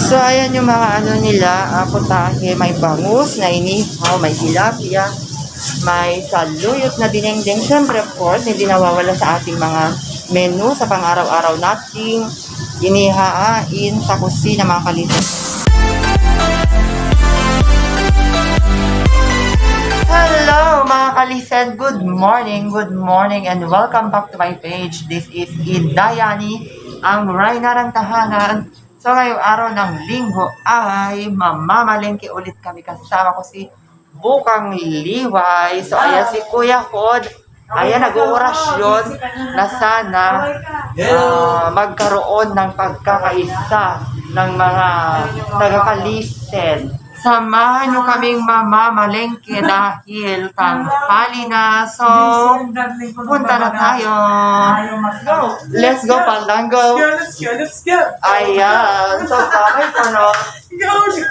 So, ayan yung mga ano nila, putahe, may bangus na inihaw, may tilapia, may saluyot na dinengdeng. Siyempre, of course, hindi nawawala sa ating mga menu sa pang-araw-araw nating inihain sa kusina, mga kalitan. Hello mga kalisen, good morning and welcome back to my page. This is Idayani, ang Rayna ng Tahanan. So ngayong araw ng linggo ay mamamalengke ulit kami, kasama ko si Bukang Liway. So ayan si Kuya Hod, ayan nag-oorasyon na sana magkaroon ng pagkakaisa ng mga taga-kalisen. Samahan nyo kaming mamamalengke dahil tanghali na. So, punta na tayo. Let's go, Pandango. Let's go. Ayan. So, bakit ano? Go.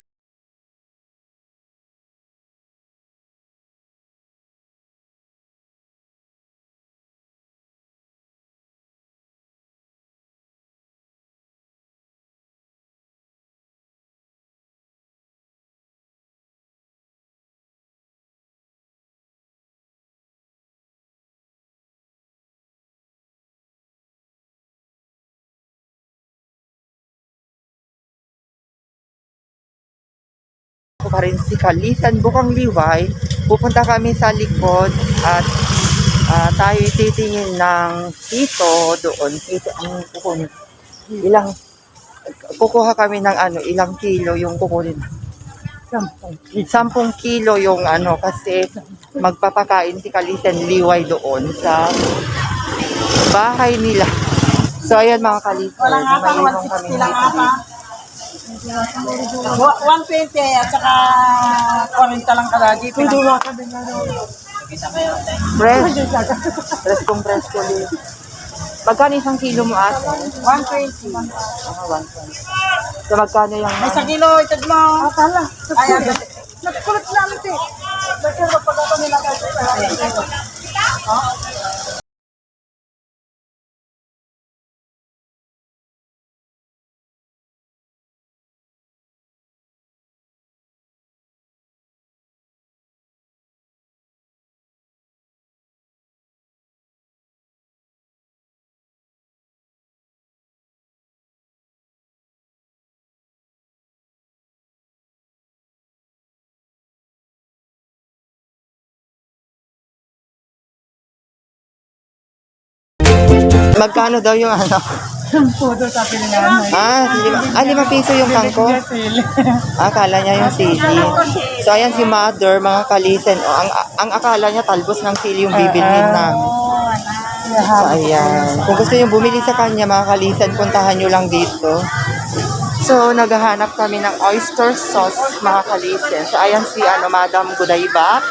Ako pa rin si Kalisan Bukang Liway. Pupunta kami sa likod at tayo titingin ng hito doon. Hito ang kukunin. Kukuha kami ng ilang kilo yung kukunin. 10 kilo yung kasi magpapakain si Kalisan Liway doon sa bahay nila. So ayan mga Kalisan. Walang atang 160 lang ata. 120 at saka 40 lang kalagi. Pinagawa ka din na doon. Preskong presko din. Magkano isang kilo mo ate? 120. 120. So magkano yung... May 1 kilo, itag mo. Akala. Ayan. Nagkulit namin ito. Kasi magpagato nila kasi. Magkano daw yung Puto sabi nila. 5 piso yung kangko. Akala niya yung sili. So ayan si Mother, mga Kalisen. Ang akala niya talbos ng sili yung bibilhin namin. So ayan. Kung gusto niyo bumili sa kanya, mga Kalisen, puntahan niyo lang dito. So naghahanap kami ng oyster sauce, mga Kalisen. So ayan si Madam Gudayba.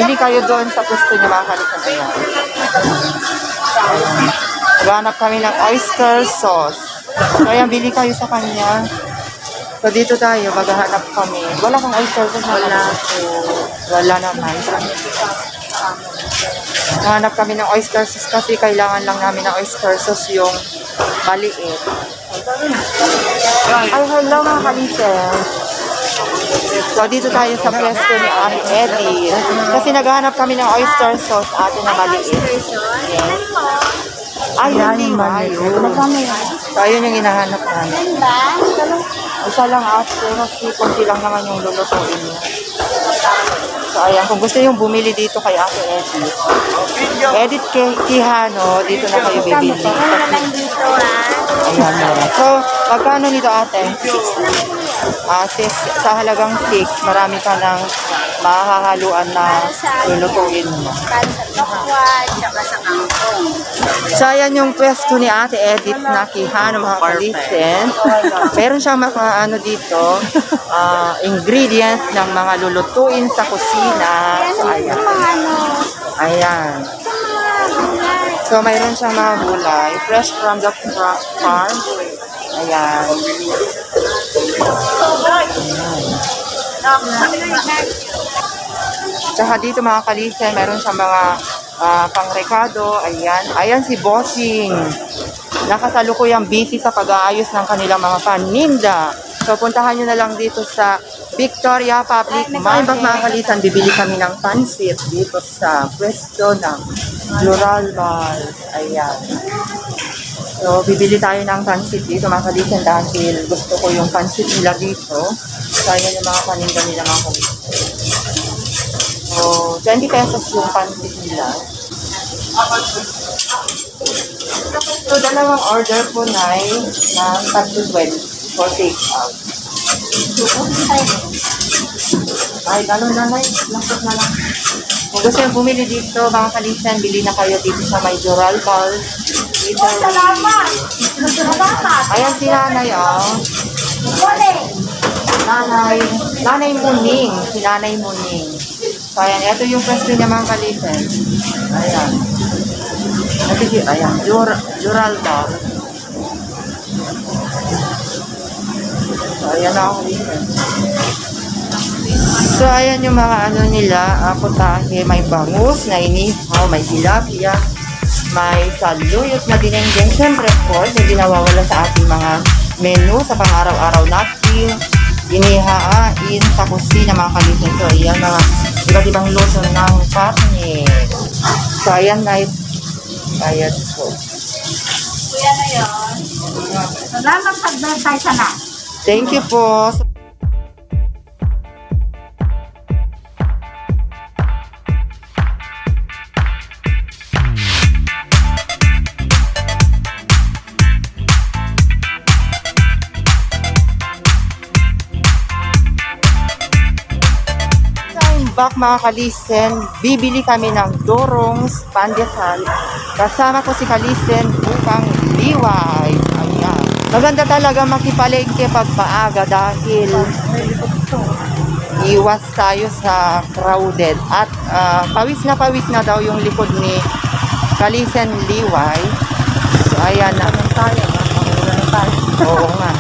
Bili kayo doon sa gusto niyo, mga Kalisen. Ayan. Naghahanap kami ng oyster sauce. So ayan, bili kayo sa kanya. So dito tayo, maghahanap kami. Wala kang oyster sauce? Wala naman. Naghahanap kami ng oyster sauce kasi kailangan lang namin ng oyster sauce yung maliit. Ay, hello mga Kalisen. So dito tayo sa pwesto ni Ate Eddie. Kasi naghahanap kami ng oyster sauce, ate, na maliit. Yes. Ay, hindi mayo. So, ayun yung hinahanap namin. Isa lang ate, kasi kunti lang naman yung lulutuin niya. So, ayan, kung gusto yung bumili dito kay Ate Edith. Edith Quijano, dito na kayo bibili. Ayan, meron. So, magkano nito ate? 6 sa halagang 6, marami ka ng mahahaluan na lulutuin mo. So, ayan yung pwesto ni Ate Edith na Quijano, mga Kalisen. Meron siyang mga dito, ingredients ng mga lulutuin sa kusina. So, ayan. Ayan. So, mayroon siyang mga gulay. Fresh from the farm. Ayan. Tsaka dito mga Kalisen, meron siyang mga pangrekado. Ayan. Ayan si Bossing. Nakasalukuyang busy sa pag-aayos ng kanilang mga paninda. So So, puntahan nyo na lang dito sa Victoria Public Market. Mga kalisan, bibili kami ng pansit dito sa pwesto ng Jural Mall. Ayan. So, bibili tayo ng pansit dito mga kalisan dahil gusto ko yung pansit nila dito. So, ayan yung mga paninda nila mga kalisan. So, 20 pesos yung pansit nila. So, dalawang order po na ng tatlo 20 for take out. Ay, gano'n na lang. Langkot na lang. Kung gusto yung bumili dito, mga kalisan, bili na kayo dito sa may Jural Mall. Dito. Salamat! Salamat! Ayan si nanay, oh. Nanay Muning. Si Nanay Muning. So, ayan. Ito yung pwesto niya, mga kalisan. Ayan. Ayan. Jural Mall. So, ayan na ako dito. So, ayan yung mga ano nila, putahe, may bangus na inihaw, may tilapia, may saluyot na dinengdeng. Siyempre, of course, hindi nawawala sa ating mga menu sa pang-araw-araw natin. Inihain sa kusina, mga kalisan. So, ayan mga iba't ibang luto ng karne. So, ayan na bayad ko. Kuya na yun. Salamat sa advertise na. Thank you po. Back mga kalisen, bibili kami ng Dorong's Pandesal. Kasama ko si Kalisen upang liway. Ayan. Maganda talaga makipalengke pagpaaga dahil iwas tayo sa crowded. At pawis na daw yung likod ni Kalisen liway. So ayan na. Oo nga.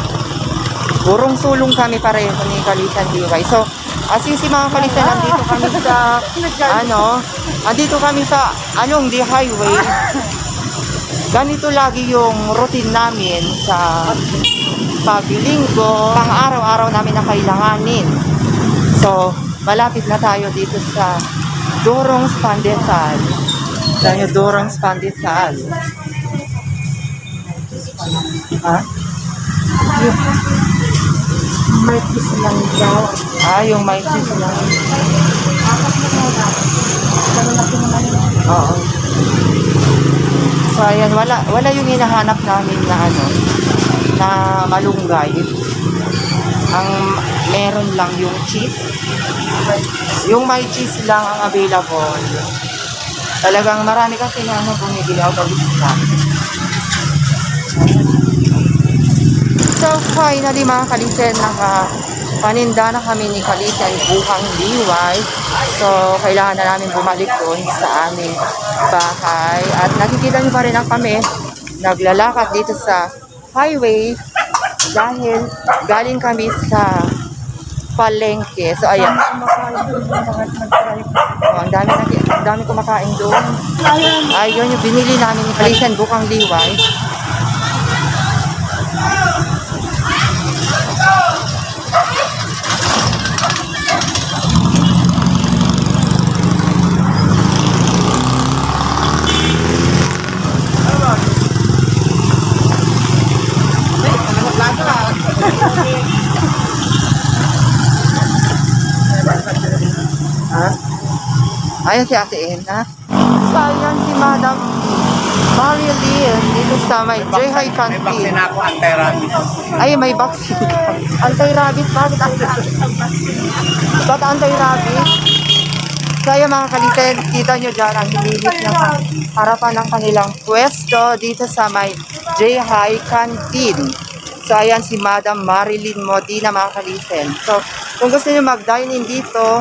Burong sulong kami pareho ni Kalisen liway. So, asisi mga kalisan, andito kami sa, andito kami sa, the highway. Ganito lagi yung routine namin sa paglinggo, pang araw-araw namin na kailanganin. So, malapit na tayo dito sa Dorong's Pandesal. Sa Dorong's Pandesal. Ha? May cheese lang daw. Yung may cheese lang. Oo. So, ayan, wala yung hinahanap namin na na malunggay. Ang meron lang yung cheese. Yung may cheese lang ang available. Talagang marami kasi na bumibili ako sa. So, finally mga kalisen, nakapaninda na kami ni Kalisen buhang liway. So, kailangan na namin bumalik doon sa aming bahay. At nakikita nyo pa rin ang kami, naglalakad dito sa highway dahil galing kami sa palengke. So, ayan. Ang dami kumakain doon. Ayun yung binili namin ni Kalisen buhang liway. Ayan si Ate Ena. So, ayan si Madam Marilyn dito sa may J-High Canteen. May vaccine ako, anti-rabies. Ay, may vaccine. Anti-rabies? Bakit anti-rabies? Bakit anti-rabies? So, ayan mga kalisen, kita nyo dyan ang hililis ng harapan ng kanilang pwesto dito sa may J-High Canteen. So, ayan si Madam Marilyn Modina mga kalisen. So, kung gusto nyo mag-dine-in dito,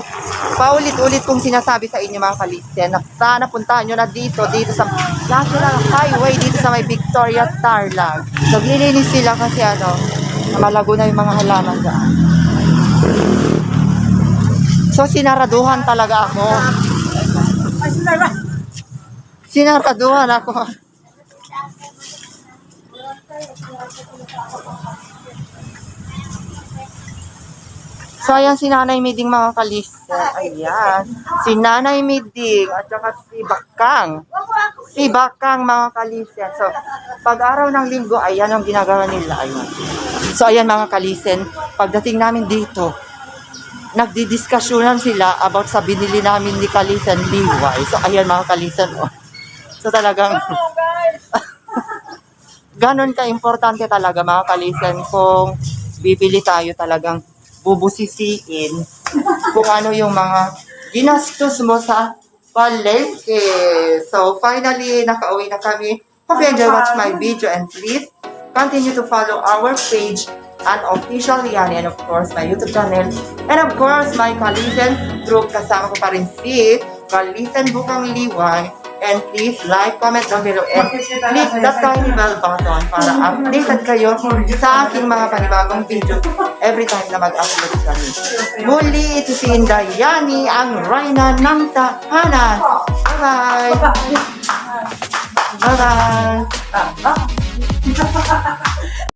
paulit-ulit kong sinasabi sa inyo mga kalisen, sana puntahan nyo na dito sa National Highway, dito sa may Victoria Tarlac. So, nilinis sila kasi malago na yung mga halaman dyan. So, sinaraduhan talaga ako. Sinaraduhan ako. So, ayan si Nanay Miding mga kalisa. Ayan. Si Nanay Miding at saka si Bakang. Si Bakang mga kalisa. So, pag araw ng linggo, ayan ang ginagawa nila. Ayan. So, ayan mga kalisen. Pagdating namin dito, nagdidiskusyonan sila about sa binili namin ni Kalisan Liway. So, ayan mga kalisan. Oh. So, talagang ganon ka-importante talaga mga kalisan kung bibili tayo talagang bubusisiin kung ano yung mga ginastos mo sa palengke. So, finally, nakauwi na kami. Hope you enjoy watch my video and please continue to follow our page and official Yani and of course my YouTube channel and of course my Kalisen group. Kasama ko pa rin si Kalisen Bukang Liway. And please like, comment down below and click the tiny bell button para updated kayo sa aking mga panibagong video every time na mag-upload kami. Muli, ito si Indayani, ang Reyna ng Tahanan. Bye-bye! Bye-bye!